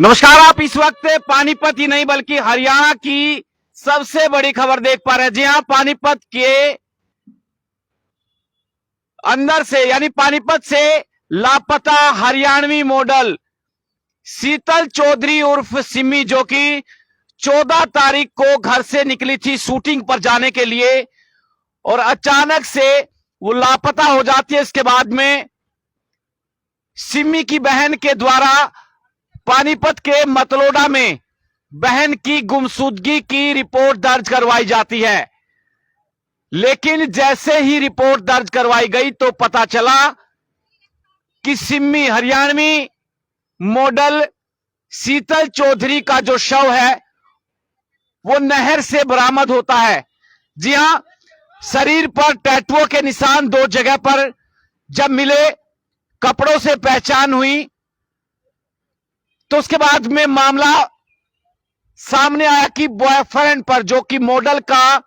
नमस्कार। आप इस वक्त पानीपत ही नहीं बल्कि हरियाणा की सबसे बड़ी खबर देख पा रहे हैं। जी हां, पानीपत के अंदर से यानी पानीपत से लापता हरियाणवी मॉडल शीतल चौधरी उर्फ सिमी, जो कि 14 तारीख को घर से निकली थी शूटिंग पर जाने के लिए और अचानक से वो लापता हो जाती है। इसके बाद में सिमी की बहन के द्वारा पानीपत के मतलोडा में बहन की गुमशुदगी की रिपोर्ट दर्ज करवाई जाती है। लेकिन जैसे ही रिपोर्ट दर्ज करवाई गई तो पता चला कि सिमी हरियाणवी मॉडल शीतल चौधरी का जो शव है वो नहर से बरामद होता है। जी हां, शरीर पर टैटुओं के निशान 2 जगह पर जब मिले, कपड़ों से पहचान हुई, तो उसके बाद में मामला सामने आया कि बॉयफ्रेंड पर, जो कि मॉडल का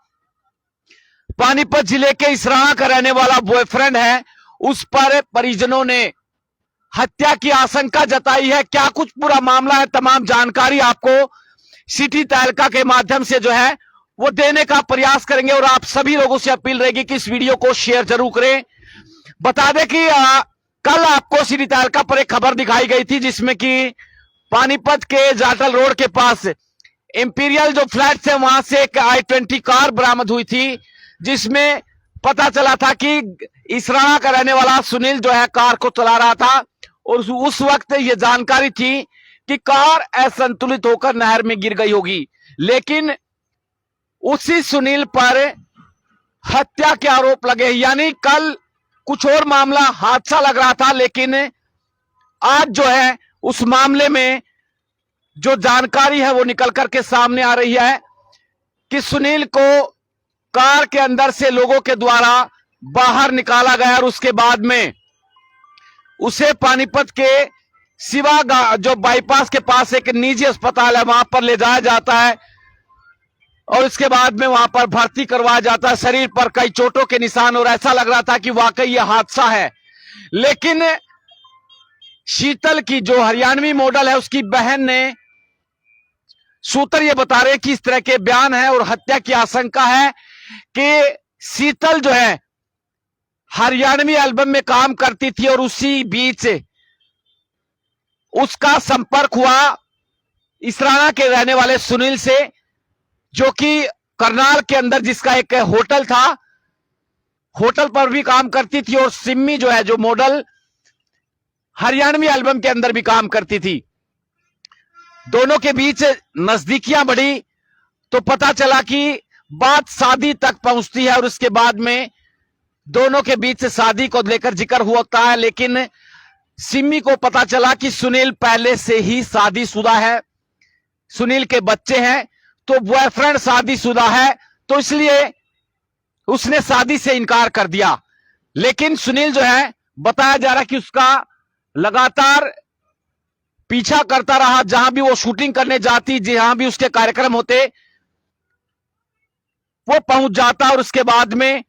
पानीपत जिले के इसराना का रहने वाला बॉयफ्रेंड है, उस पर परिजनों ने हत्या की आशंका जताई है। क्या कुछ पूरा मामला है, तमाम जानकारी आपको सिटी तहलका के माध्यम से जो है वो देने का प्रयास करेंगे और आप सभी लोगों से अपील रहेगी कि इस वीडियो को शेयर जरूर करें। बता दें कि कल आपको सिटी तहलका पर एक खबर दिखाई गई थी जिसमें कि पानीपत के जाटल रोड के पास इंपीरियल जो फ्लैट है वहां से एक i20 कार बरामद हुई थी, जिसमें पता चला था कि इसराना का रहने वाला सुनील जो है कार को चला रहा था और उस वक्त ये जानकारी थी कि कार असंतुलित होकर नहर में गिर गई होगी। लेकिन उसी सुनील पर हत्या के आरोप लगे, यानी कल कुछ और मामला हादसा लग रहा था, लेकिन आज जो है उस मामले में जो जानकारी है वो निकल करके सामने आ रही है कि सुनील को कार के अंदर से लोगों के द्वारा बाहर निकाला गया और उसके बाद में उसे पानीपत के शिवा जो बाईपास के पास एक निजी अस्पताल है वहां पर ले जाया जाता है और उसके बाद में वहां पर भर्ती करवाया जाता है। शरीर पर कई चोटों के निशान और ऐसा लग रहा था कि वाकई यह हादसा है। लेकिन शीतल की जो हरियाणवी मॉडल है उसकी बहन ने सूत्र ये बता रहे कि इस तरह के बयान है और हत्या की आशंका है कि शीतल जो है हरियाणवी एल्बम में काम करती थी और उसी बीच उसका संपर्क हुआ इसराना के रहने वाले सुनील से, जो कि करनाल के अंदर जिसका एक होटल था, होटल पर भी काम करती थी और सिमी जो है जो मॉडल हरियाणवी एल्बम के अंदर भी काम करती थी। दोनों के बीच नजदीकियां बढ़ी तो पता चला कि बात शादी तक पहुंचती है और उसके बाद में दोनों के बीच शादी को लेकर जिक्र होता है। लेकिन सिमी को पता चला कि सुनील पहले से ही शादीशुदा है, सुनील के बच्चे हैं, तो बॉयफ्रेंड शादीशुदा है, तो इसलिए उसने शादी से इनकार कर दिया। लेकिन सुनील जो है बताया जा रहा कि उसका लगातार पीछा करता रहा, जहां भी वो शूटिंग करने जाती, जहां भी उसके कार्यक्रम होते वो पहुंच जाता और उसके बाद में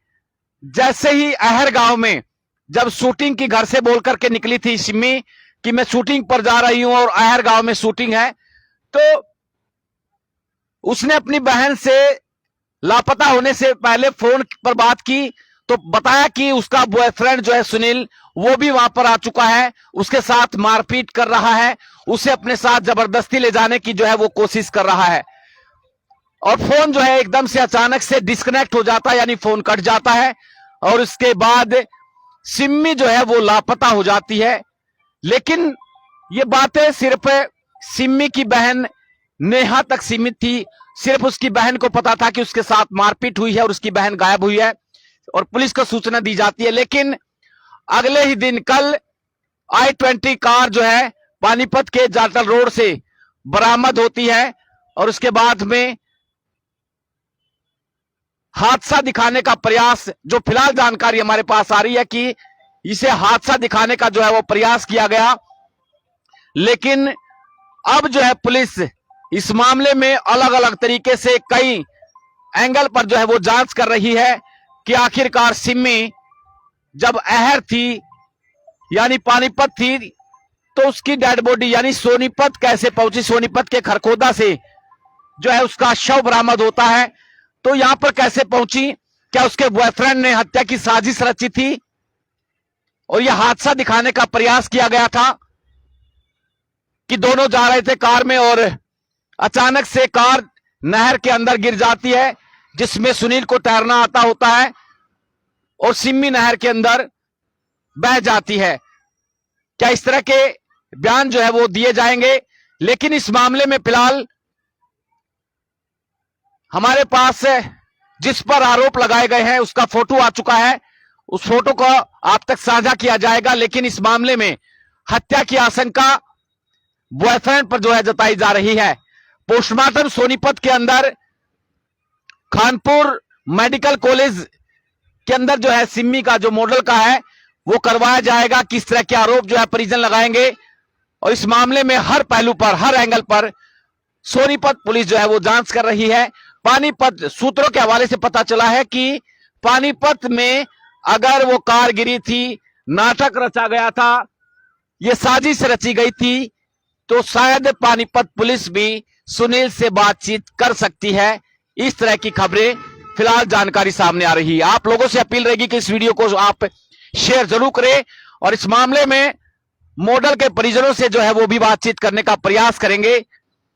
जैसे ही अहर गांव में जब शूटिंग की घर से बोल करके निकली थी सिमी कि मैं शूटिंग पर जा रही हूं और अहर गांव में शूटिंग है, तो उसने अपनी बहन से लापता होने से पहले फोन पर बात की तो बताया कि उसका बॉयफ्रेंड जो है सुनील वो भी वहां पर आ चुका है, उसके साथ मारपीट कर रहा है, उसे अपने साथ जबरदस्ती ले जाने की जो है वो कोशिश कर रहा है। और फोन जो है एकदम से अचानक से डिस्कनेक्ट हो जाता है, यानी फोन कट जाता है और उसके बाद सिमी जो है वो लापता हो जाती है। लेकिन ये बातें सिर्फ सिमी की बहन नेहा तक सीमित थी। सिर्फ उसकी बहन को पता था कि उसके साथ मारपीट हुई है और उसकी बहन गायब हुई है और पुलिस को सूचना दी जाती है। लेकिन अगले ही दिन कल i20 कार जो है पानीपत के जाटल रोड से बरामद होती है और उसके बाद में हादसा दिखाने का प्रयास, जो फिलहाल जानकारी हमारे पास आ रही है कि इसे हादसा दिखाने का जो है वो प्रयास किया गया। लेकिन अब जो है पुलिस इस मामले में अलग अलग तरीके से कई एंगल पर जो है वो जांच कर रही है कि आखिरकार सिमी जब अहर थी यानी पानीपत थी तो उसकी डेड बॉडी यानी सोनीपत कैसे पहुंची, सोनीपत के खरखोदा से जो है उसका शव बरामद होता है, तो यहां पर कैसे पहुंची, क्या उसके बॉयफ्रेंड ने हत्या की साजिश रची थी और यह हादसा दिखाने का प्रयास किया गया था कि दोनों जा रहे थे कार में और अचानक से कार नहर के अंदर गिर जाती है, जिसमें सुनील को तैरना आता होता है और सिम्मी नहर के अंदर बह जाती है। क्या इस तरह के बयान जो है वो दिए जाएंगे? लेकिन इस मामले में फिलहाल हमारे पास जिस पर आरोप लगाए गए हैं उसका फोटो आ चुका है, उस फोटो को आप तक साझा किया जाएगा। लेकिन इस मामले में हत्या की आशंका बॉयफ्रेंड पर जो है जताई जा रही है। पोस्टमार्टम सोनीपत के अंदर खानपुर मेडिकल कॉलेज के अंदर जो है सिम्मी का जो मॉडल का है वो करवाया जाएगा। किस तरह के आरोप जो है परिजन लगाएंगे और इस मामले में हर पहलू पर, हर एंगल पर सोनीपत पुलिस जो है वो जांच कर रही है। पानीपत सूत्रों के हवाले से पता चला है कि पानीपत में अगर वो कार गिरी थी, नाटक रचा गया था, ये साजिश रची गई थी, तो शायद पानीपत पुलिस भी सुनील से बातचीत कर सकती है। इस तरह की खबरें फिलहाल जानकारी सामने आ रही है। आप लोगों से अपील रहेगी कि इस वीडियो को आप शेयर जरूर करें और इस मामले में मॉडल के परिजनों से जो है वो भी बातचीत करने का प्रयास करेंगे।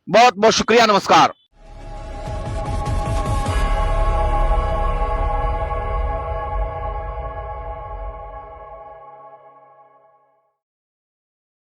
बहुत बहुत शुक्रिया, नमस्कार।